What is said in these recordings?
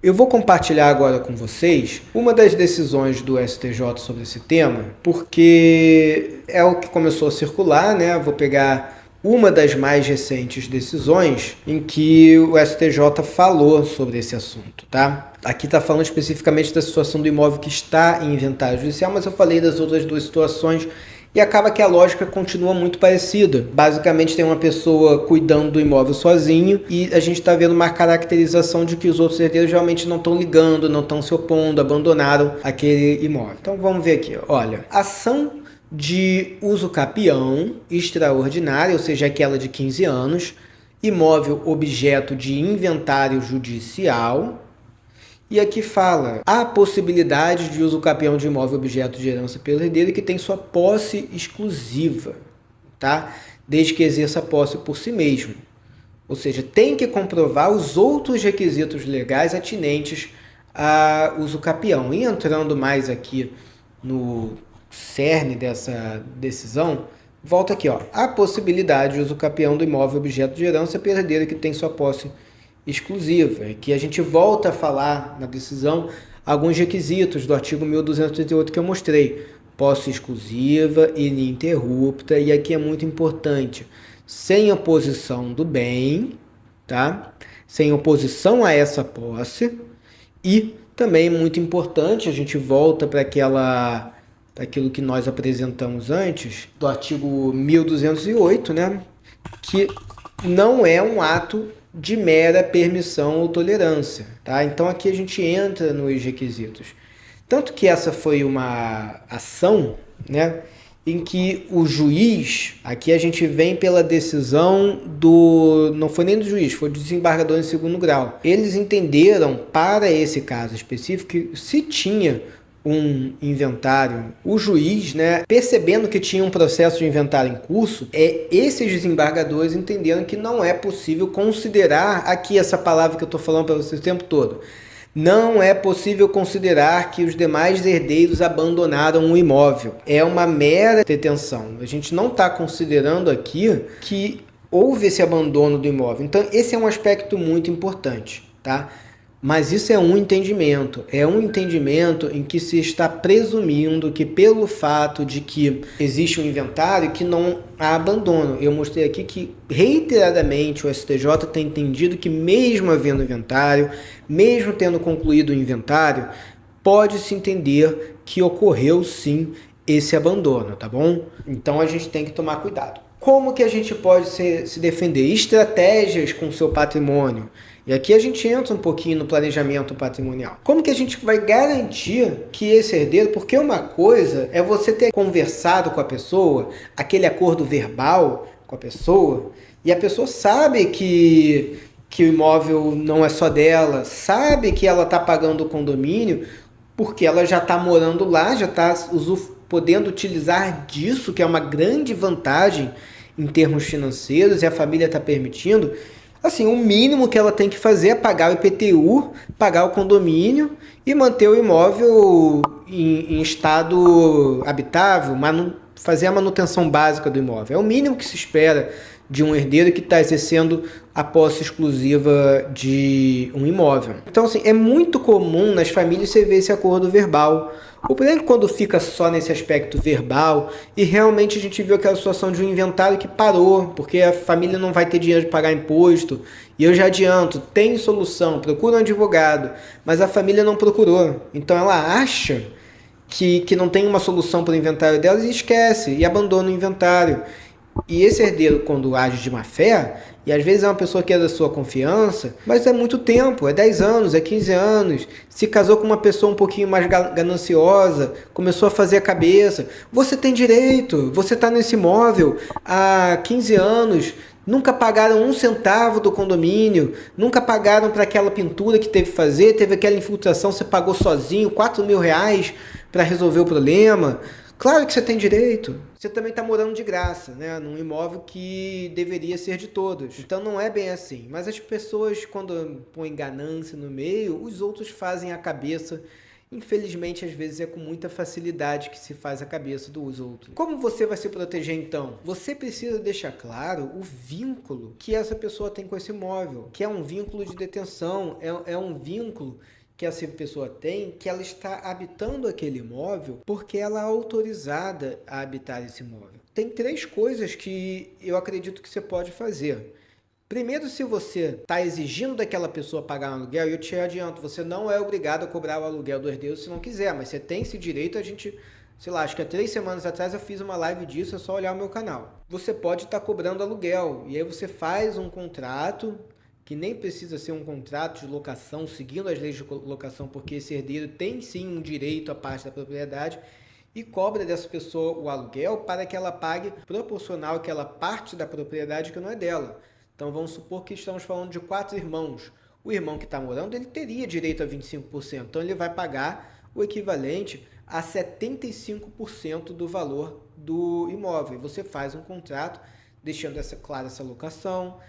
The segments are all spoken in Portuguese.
Eu vou compartilhar agora com vocês uma das decisões do STJ sobre esse tema, porque é o que começou a circular, né? Vou pegar uma das mais recentes decisões em que o STJ falou sobre esse assunto, tá? Aqui está falando especificamente da situação do imóvel que está em inventário judicial, mas eu falei das outras duas situações e acaba que a lógica continua muito parecida. Basicamente tem uma pessoa cuidando do imóvel sozinho e a gente está vendo uma caracterização de que os outros herdeiros realmente não estão ligando, não estão se opondo, abandonaram aquele imóvel. Então vamos ver aqui, olha, ação de uso capião extraordinário, ou seja, aquela de 15 anos, imóvel objeto de inventário judicial. E aqui fala a possibilidade de uso capião de imóvel objeto de herança pelo herdeiro que tem sua posse exclusiva, tá? Desde que exerça a posse por si mesmo. Ou seja, tem que comprovar os outros requisitos legais atinentes a uso capião. E entrando mais aqui no cerne dessa decisão, volta aqui, ó, a possibilidade de uso capião do imóvel objeto de herança pelo herdeiro que tem sua posse exclusiva, que a gente volta a falar na decisão alguns requisitos do artigo 1238 que eu mostrei. Posse exclusiva, ininterrupta, e aqui é muito importante, sem oposição do bem, tá? Sem oposição a essa posse, e também muito importante, a gente volta para aquilo que nós apresentamos antes, do artigo 1208, né? Que não é um ato de mera permissão ou tolerância, tá? Então aqui a gente entra nos requisitos. Tanto que essa foi uma ação, né, em que o juiz, aqui a gente vem pela decisão não foi nem do juiz, foi do desembargador em segundo grau. Eles entenderam, para esse caso específico, que se tinha um inventário, o juiz, né, percebendo que tinha um processo de inventário em curso, esses desembargadores entenderam que não é possível considerar, aqui essa palavra que eu estou falando para vocês o tempo todo, não é possível considerar que os demais herdeiros abandonaram o imóvel. É uma mera detenção. A gente não está considerando aqui que houve esse abandono do imóvel. Então esse é um aspecto muito importante, tá? Mas isso é um entendimento em que se está presumindo que pelo fato de que existe um inventário que não há abandono. Eu mostrei aqui que reiteradamente o STJ tem entendido que mesmo havendo inventário, mesmo tendo concluído o inventário, pode-se entender que ocorreu sim esse abandono, tá bom? Então a gente tem que tomar cuidado. Como que a gente pode se defender? Estratégias com o seu patrimônio. E aqui a gente entra um pouquinho no planejamento patrimonial. Como que a gente vai garantir que esse herdeiro... Porque uma coisa é você ter conversado com a pessoa, aquele acordo verbal com a pessoa, e a pessoa sabe que o imóvel não é só dela, sabe que ela está pagando o condomínio, porque ela já está morando lá, já está podendo utilizar disso, que é uma grande vantagem em termos financeiros, e a família está permitindo. Assim, o mínimo que ela tem que fazer é pagar o IPTU, pagar o condomínio e manter o imóvel em estado habitável, fazer a manutenção básica do imóvel. É o mínimo que se espera de um herdeiro que está exercendo a posse exclusiva de um imóvel. Então, assim, é muito comum nas famílias você ver esse acordo verbal. O problema é que quando fica só nesse aspecto verbal e realmente a gente viu aquela situação de um inventário que parou, porque a família não vai ter dinheiro de pagar imposto, e eu já adianto, tem solução, procura um advogado, mas a família não procurou. Então ela acha que não tem uma solução para o inventário dela e esquece, e abandona o inventário. E esse herdeiro, quando age de má fé, e às vezes é uma pessoa que é da sua confiança, mas é muito tempo, é 10 anos, é 15 anos, se casou com uma pessoa um pouquinho mais gananciosa, começou a fazer a cabeça, você tem direito, você está nesse imóvel há 15 anos, nunca pagaram um centavo do condomínio, nunca pagaram para aquela pintura que teve que fazer, teve aquela infiltração, você pagou sozinho R$ 4.000 para resolver o problema. Claro que você tem direito. Você também está morando de graça, né? Num imóvel que deveria ser de todos. Então não é bem assim. Mas as pessoas, quando põem ganância no meio, os outros fazem a cabeça Infelizmente, às vezes é com muita facilidade que se faz a cabeça dos outros. Como você vai se proteger então? Você precisa deixar claro o vínculo que essa pessoa tem com esse imóvel, que é um vínculo de detenção, é um vínculo que essa pessoa tem, que ela está habitando aquele imóvel porque ela é autorizada a habitar esse imóvel. Tem 3 coisas que eu acredito que você pode fazer. Primeiro, se você está exigindo daquela pessoa pagar um aluguel, eu te adianto, você não é obrigado a cobrar o aluguel do herdeiro se não quiser, mas você tem esse direito. A gente, sei lá, acho que há 3 semanas atrás eu fiz uma live disso, é só olhar o meu canal. Você pode estar cobrando aluguel, e aí você faz um contrato, que nem precisa ser um contrato de locação, seguindo as leis de locação, porque esse herdeiro tem sim um direito à parte da propriedade, e cobra dessa pessoa o aluguel para que ela pague proporcional àquela parte da propriedade que não é dela. Então vamos supor que estamos falando de 4 irmãos. O irmão que está morando, ele teria direito a 25%. Então ele vai pagar o equivalente a 75% do valor do imóvel. Você faz um contrato deixando clara essa locação,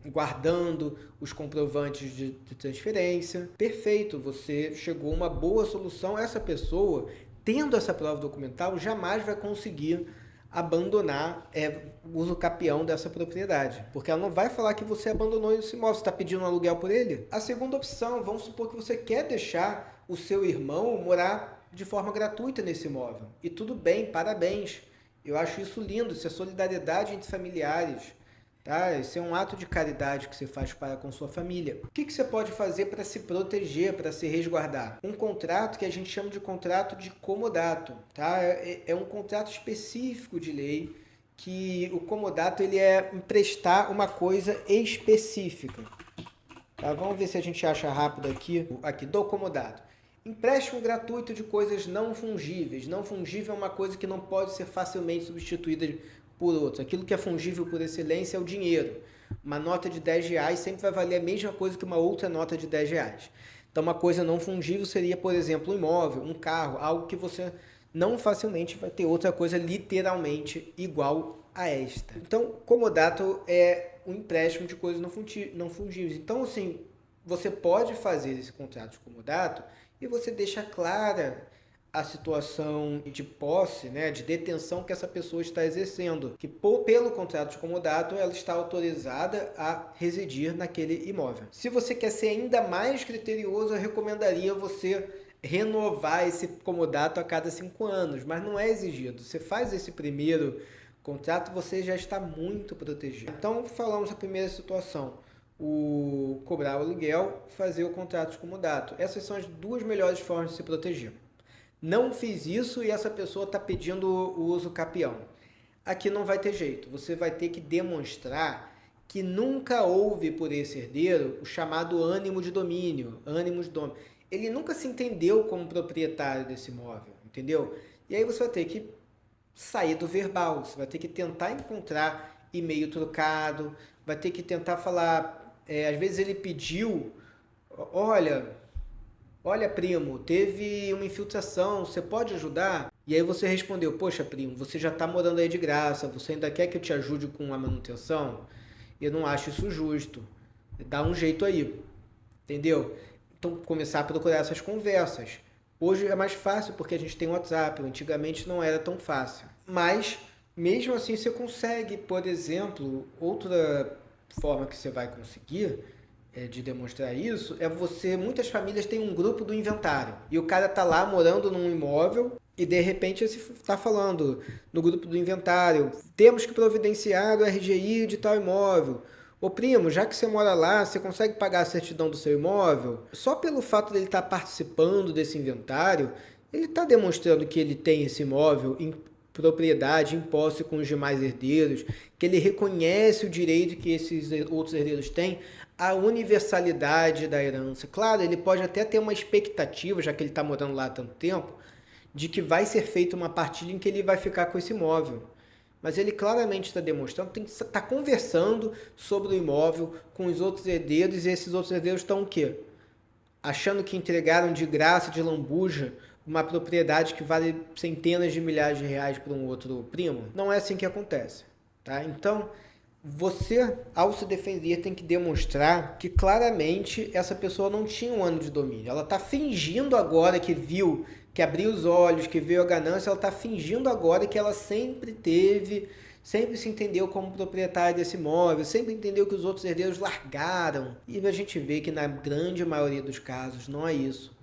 guardando os comprovantes de transferência. Perfeito, você chegou a uma boa solução. Essa pessoa, tendo essa prova documental, jamais vai conseguir abandonar o uso capião dessa propriedade, porque ela não vai falar que você abandonou esse imóvel, você está pedindo um aluguel por ele. A segunda opção, vamos supor que você quer deixar o seu irmão morar de forma gratuita nesse imóvel, e tudo bem, parabéns, eu acho isso lindo, isso é solidariedade entre familiares, tá? Esse é um ato de caridade que você faz para com sua família. O que você pode fazer para se proteger, para se resguardar? Um contrato que a gente chama de contrato de comodato, tá? É um contrato específico de lei, que o comodato ele é emprestar uma coisa específica. Tá? Vamos ver se a gente acha rápido aqui do comodato. Empréstimo gratuito de coisas não fungíveis. Não fungível é uma coisa que não pode ser facilmente substituída por outra. Aquilo que é fungível por excelência é o dinheiro. Uma nota de R$10 sempre vai valer a mesma coisa que uma outra nota de R$10. Então, uma coisa não fungível seria, por exemplo, um imóvel, um carro, algo que você não facilmente vai ter outra coisa literalmente igual a esta. Então, comodato é um empréstimo de coisas não fungíveis. Então, assim, você pode fazer esse contrato de comodato e você deixa clara a situação de posse, né, de detenção que essa pessoa está exercendo, que pelo contrato de comodato ela está autorizada a residir naquele imóvel. Se você quer ser ainda mais criterioso, eu recomendaria você renovar esse comodato a cada 5 anos, mas não é exigido. Você faz esse primeiro contrato, você já está muito protegido. Então, falamos a primeira situação, o cobrar o aluguel, fazer o contrato de comodato. Essas são as 2 melhores formas de se proteger. Não fiz isso e essa pessoa está pedindo o uso capião. Aqui não vai ter jeito. Você vai ter que demonstrar que nunca houve por esse herdeiro o chamado ânimo de domínio. Ele nunca se entendeu como proprietário desse imóvel, entendeu? E aí você vai ter que sair do verbal. Você vai ter que tentar encontrar e-mail trocado. Vai ter que tentar falar... às vezes ele pediu... Olha, primo, teve uma infiltração, você pode ajudar? E aí você respondeu, poxa, primo, você já está morando aí de graça, você ainda quer que eu te ajude com a manutenção? Eu não acho isso justo. Dá um jeito aí, entendeu? Então, começar a procurar essas conversas. Hoje é mais fácil porque a gente tem WhatsApp, antigamente não era tão fácil. Mas, mesmo assim, você consegue, por exemplo, outra forma que você vai conseguir... de demonstrar isso, muitas famílias têm um grupo do inventário, e o cara tá lá morando num imóvel, e de repente está falando no grupo do inventário, temos que providenciar o RGI de tal imóvel. Ô primo, já que você mora lá, você consegue pagar a certidão do seu imóvel? Só pelo fato dele estar participando desse inventário, ele está demonstrando que ele tem esse imóvel em propriedade, em posse com os demais herdeiros, que ele reconhece o direito que esses outros herdeiros têm, a universalidade da herança. Claro, ele pode até ter uma expectativa, já que ele está morando lá há tanto tempo, de que vai ser feita uma partilha em que ele vai ficar com esse imóvel. Mas ele claramente está demonstrando, está conversando sobre o imóvel com os outros herdeiros, e esses outros herdeiros estão o quê? Achando que entregaram de graça, de lambuja, uma propriedade que vale centenas de milhares de reais para um outro primo. Não é assim que acontece, tá? Então, Você, ao se defender, tem que demonstrar que claramente essa pessoa não tinha um ano de domínio. Ela está fingindo agora que viu, que abriu os olhos, que veio a ganância, ela está fingindo agora que ela sempre teve, sempre se entendeu como proprietária desse imóvel, sempre entendeu que os outros herdeiros largaram. E a gente vê que na grande maioria dos casos não é isso.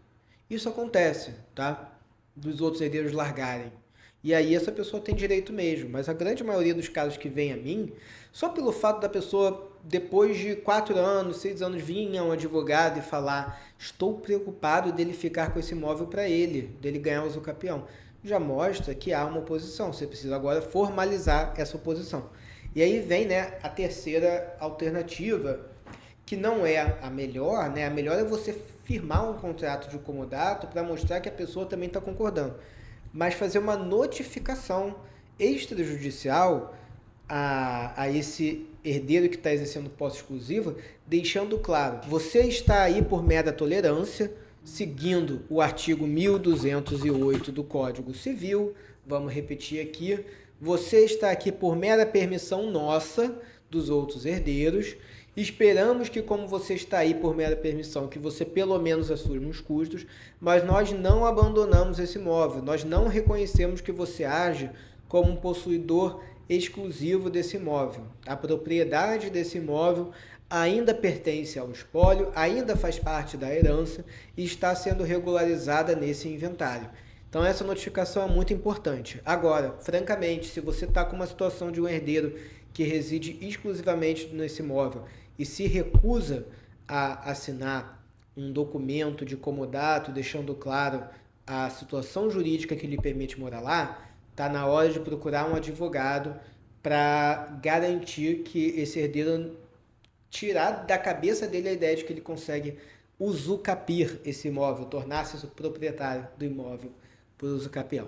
Isso acontece, tá? Dos outros herdeiros largarem. E aí essa pessoa tem direito mesmo, mas a grande maioria dos casos que vem a mim, só pelo fato da pessoa, depois de 4 anos, 6 anos, vir a um advogado e falar: estou preocupado dele ficar com esse imóvel para ele, dele ganhar o usucapião, já mostra que há uma oposição. Você precisa agora formalizar essa oposição. E aí vem, né, a terceira alternativa, que não é a melhor, né? A melhor é você firmar um contrato de comodato para mostrar que a pessoa também está concordando, mas fazer uma notificação extrajudicial a esse herdeiro que está exercendo posse exclusiva, deixando claro: você está aí por mera tolerância, seguindo o artigo 1208 do Código Civil. Vamos repetir aqui: você está aqui por mera permissão nossa, dos outros herdeiros. Esperamos que, como você está aí por mera permissão, que você pelo menos assuma os custos, mas nós não abandonamos esse imóvel, nós não reconhecemos que você age como um possuidor exclusivo desse imóvel. A propriedade desse imóvel ainda pertence ao espólio, ainda faz parte da herança e está sendo regularizada nesse inventário. Então essa notificação é muito importante. Agora, francamente, se você está com uma situação de um herdeiro que reside exclusivamente nesse imóvel e se recusa a assinar um documento de comodato, deixando claro a situação jurídica que lhe permite morar lá, está na hora de procurar um advogado para garantir que esse herdeiro, tirar da cabeça dele a ideia de que ele consegue usucapir esse imóvel, tornar-se proprietário do imóvel por usucapião.